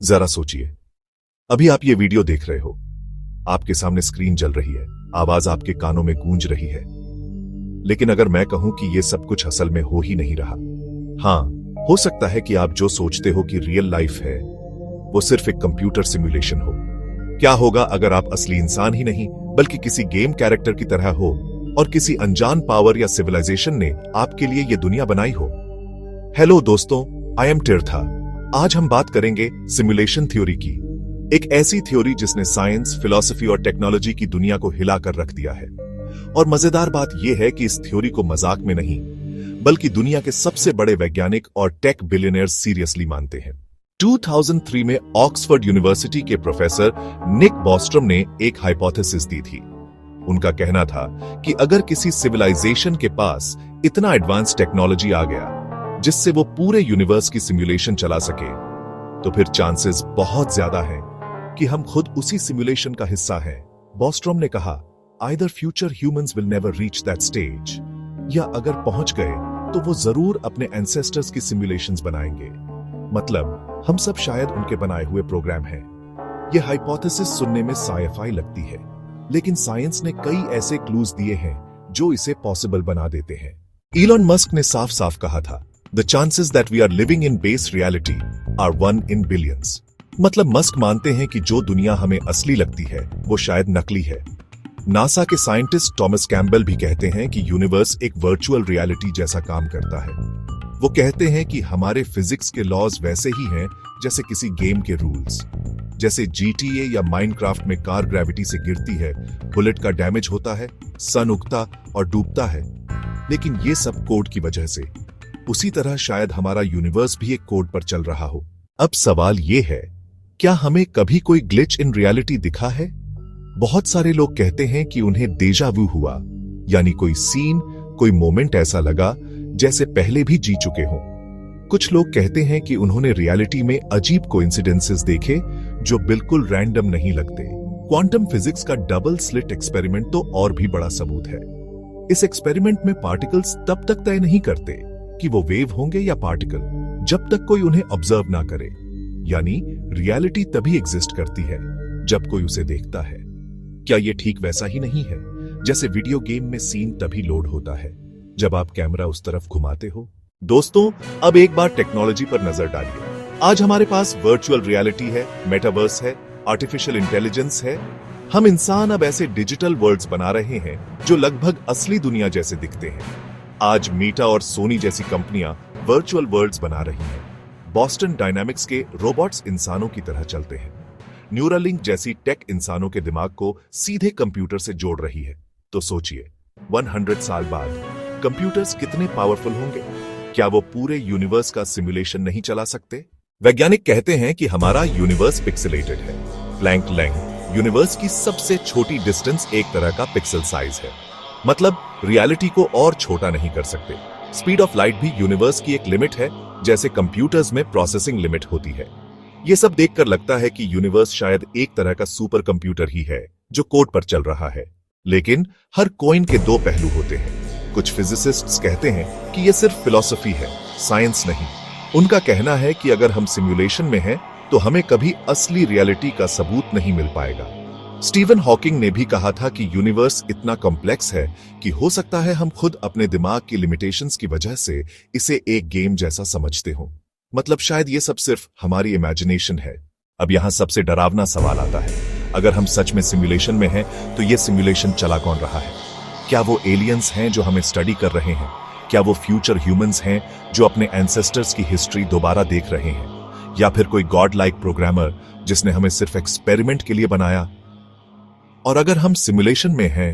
जरा सोचिए, अभी आप ये वीडियो देख रहे हो, आपके सामने स्क्रीन जल रही है, आवाज आपके कानों में गूंज रही है। लेकिन अगर मैं कहूं कि ये सब कुछ असल में हो ही नहीं रहा, हां, हो सकता है कि आप जो सोचते हो कि रियल लाइफ है वो सिर्फ एक कंप्यूटर सिमुलेशन हो। क्या होगा अगर आप असली इंसान ही नहीं बल्कि किसी गेम कैरेक्टर की तरह हो और किसी अनजान पावर या सिविलाइजेशन ने आपके लिए ये दुनिया बनाई हो? हेलो दोस्तों, आई एम तीर्था। आज हम बात करेंगे सिमुलेशन थ्योरी की, एक ऐसी थ्योरी जिसने साइंस, फिलॉसफी और टेक्नोलॉजी की दुनिया को हिलाकर रख दिया है। और मजेदार बात यह है कि इस थ्योरी को मजाक में नहीं बल्कि दुनिया के सबसे बड़े वैज्ञानिक और टेक बिलियनियर्स सीरियसली मानते हैं। 2003 में ऑक्सफोर्ड यूनिवर्सिटी के प्रोफेसर निक बॉस्ट्रम ने एक हाइपोथेसिस दी थी। उनका कहना था कि अगर किसी सिविलाइजेशन के पास इतना एडवांस टेक्नोलॉजी आ गया जिससे वो पूरे यूनिवर्स की सिमुलेशन चला सके, तो फिर चांसेस बहुत ज्यादा हैं कि हम खुद उसी सिमुलेशन का हिस्सा हैं। बॉस्ट्रम ने कहा, either future humans will never reach that stage, या अगर पहुंच गए तो वो जरूर अपने एंसेस्टर्स की सिमुलेशंस बनाएंगे। मतलब हम सब शायद उनके बनाए हुए प्रोग्राम हैं। ये हाइपोथेसिस सुनने में साइफाई लगती है, लेकिन साइंस ने कई ऐसे क्लूज दिए हैं जो इसे पॉसिबल बना देते हैं। इलॉन मस्क ने साफ साफ कहा था, The chances that we are living in base reality are 1 in billions। मतलब मस्क मानते हैं कि जो दुनिया हमें असली लगती है वो शायद नकली है। नासा के साइंटिस्ट टॉमस कैम्बल भी कहते हैं कि यूनिवर्स एक वर्चुअल रियलिटी जैसा काम करता है। वो कहते हैं कि हमारे फिजिक्स के लॉज वैसे ही हैं जैसे किसी गेम के रूल्स। जैसे GTA या माइनक्राफ्ट में कार ग्रेविटी से गिरती है, बुलेट का डैमेज होता है, सन उगता और डूबता है, लेकिन ये सब कोड की वजह से। उसी तरह शायद हमारा यूनिवर्स भी एक कोड पर चल रहा हो। अब सवाल यह है, क्या हमें कभी कोई ग्लिच इन रियलिटी दिखा है? बहुत सारे लोग कहते हैं कि उन्हें डेजा वू हुआ, यानी कोई सीन, कोई मोमेंट ऐसा लगा जैसे पहले भी जी चुके हों। कुछ लोग कहते हैं कि उन्होंने रियलिटी में अजीब कोइंसिडेंसेस देखे जो बिल्कुल रैंडम नहीं लगते। क्वांटम फिजिक्स का डबल स्लिट एक्सपेरिमेंट तो और भी बड़ा सबूत है। इस एक्सपेरिमेंट में पार्टिकल्स तब तक तय नहीं करते कि वो वेव होंगे या पार्टिकल, जब तक कोई उन्हें ऑब्जर्व ना करे। यानी रियलिटी तभी एग्जिस्ट करती है जब कोई उसे देखता है। क्या ये ठीक वैसा ही नहीं है जैसे वीडियो गेम में सीन तभी लोड होता है जब आप कैमरा उस तरफ घुमाते हो? दोस्तों, अब एक बार टेक्नोलॉजी पर नजर डालिए। आज हमारे पास वर्चुअल रियलिटी है, मेटावर्स है, आर्टिफिशियल इंटेलिजेंस है। हम इंसान अब ऐसे डिजिटल वर्ल्ड्स बना रहे हैं जो लगभग असली दुनिया जैसे दिखते हैं। आज मीटा और सोनी जैसी कंपनियां वर्चुअल वर्ल्ड्स बना रही हैं। बॉस्टन डायनामिक्स के रोबोट्स इंसानों की तरह चलते हैं। न्यूरालिंक जैसी टेक इंसानों के दिमाग को सीधे कंप्यूटर से जोड़ रही है। तो सोचिए, 100 साल बाद कंप्यूटर्स कितने पावरफुल होंगे? क्या वो पूरे यूनिवर्स का सिमुलेशन नहीं चला सकते? वैज्ञानिक कहते हैं कि हमारा यूनिवर्स पिक्सेलेटेड है। प्लैंक लेंथ यूनिवर्स की सबसे छोटी डिस्टेंस एक तरह का पिक्सल साइज है। मतलब रियलिटी को और छोटा नहीं कर सकते। स्पीड ऑफ लाइट भी यूनिवर्स की एक लिमिट है, जैसे कंप्यूटर्स में प्रोसेसिंग लिमिट होती है। यह सब देखकर लगता है कि यूनिवर्स शायद एक तरह का सुपर कंप्यूटर ही है जो कोड पर चल रहा है। लेकिन हर कॉइन के दो पहलू होते हैं। कुछ फिजिसिस्ट्स कहते हैं कि यह सिर्फ फिलॉसफी है, साइंस नहीं। उनका कहना है कि अगर हम सिमुलेशन में हैं तो हमें कभी असली रियलिटी का सबूत नहीं मिल पाएगा। स्टीवन हॉकिंग ने भी कहा था कि यूनिवर्स इतना कॉम्प्लेक्स है कि हो सकता है हम खुद अपने दिमाग की लिमिटेशंस की वजह से इसे एक गेम जैसा समझते हो। मतलब शायद ये सब सिर्फ हमारी इमेजिनेशन है। अब यहाँ सबसे डरावना सवाल आता है, अगर हम सच में सिमुलेशन में हैं तो ये सिमुलेशन चला कौन रहा है? क्या वो एलियंस हैं जो हमें स्टडी कर रहे हैं? क्या वो फ्यूचर ह्यूमंस हैं जो अपने एंसेस्टर्स की हिस्ट्री दोबारा देख रहे हैं? या फिर कोई गॉड लाइक प्रोग्रामर जिसने हमें सिर्फ एक्सपेरिमेंट के लिए बनाया? और अगर हम सिमुलेशन में हैं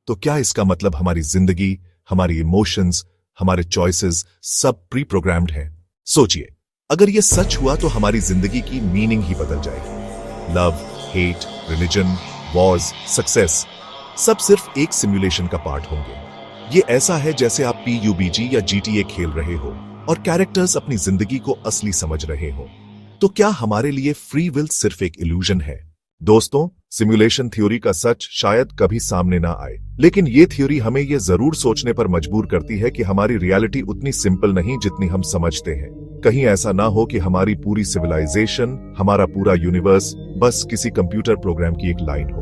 तो क्या इसका मतलब हमारी जिंदगी, हमारी इमोशंस, हमारे चॉइसेस सब प्री प्रोग्राम्ड हैं? सोचिए, अगर ये सच हुआ तो हमारी जिंदगी की मीनिंग ही बदल जाएगी। Love, hate, religion, Wars, success सब सिर्फ एक सिमुलेशन का पार्ट होंगे। ये ऐसा है जैसे आप PUBG या GTA खेल रहे हो और कैरेक्टर्स अपनी जिंदगी को असली समझ रहे हो। तो क्या हमारे लिए फ्री विल सिर्फ एक इल्यूजन है? दोस्तों, सिमुलेशन थ्योरी का सच शायद कभी सामने ना आए, लेकिन ये थ्योरी हमें ये जरूर सोचने पर मजबूर करती है कि हमारी रियलिटी उतनी सिंपल नहीं जितनी हम समझते हैं। कहीं ऐसा ना हो कि हमारी पूरी सिविलाइजेशन, हमारा पूरा यूनिवर्स बस किसी कंप्यूटर प्रोग्राम की एक लाइन हो।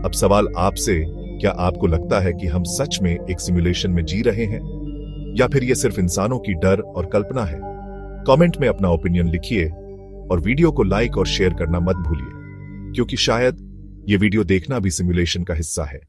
अब सवाल आपसे, क्या आपको लगता है कि हम सच में एक सिमुलेशन में जी रहे हैं, या फिर यह सिर्फ इंसानों की डर और कल्पना है? कमेंट में अपना ओपिनियन लिखिए और वीडियो को लाइक और शेयर करना मत भूलिए, क्योंकि शायद यह वीडियो देखना भी सिमुलेशन का हिस्सा है।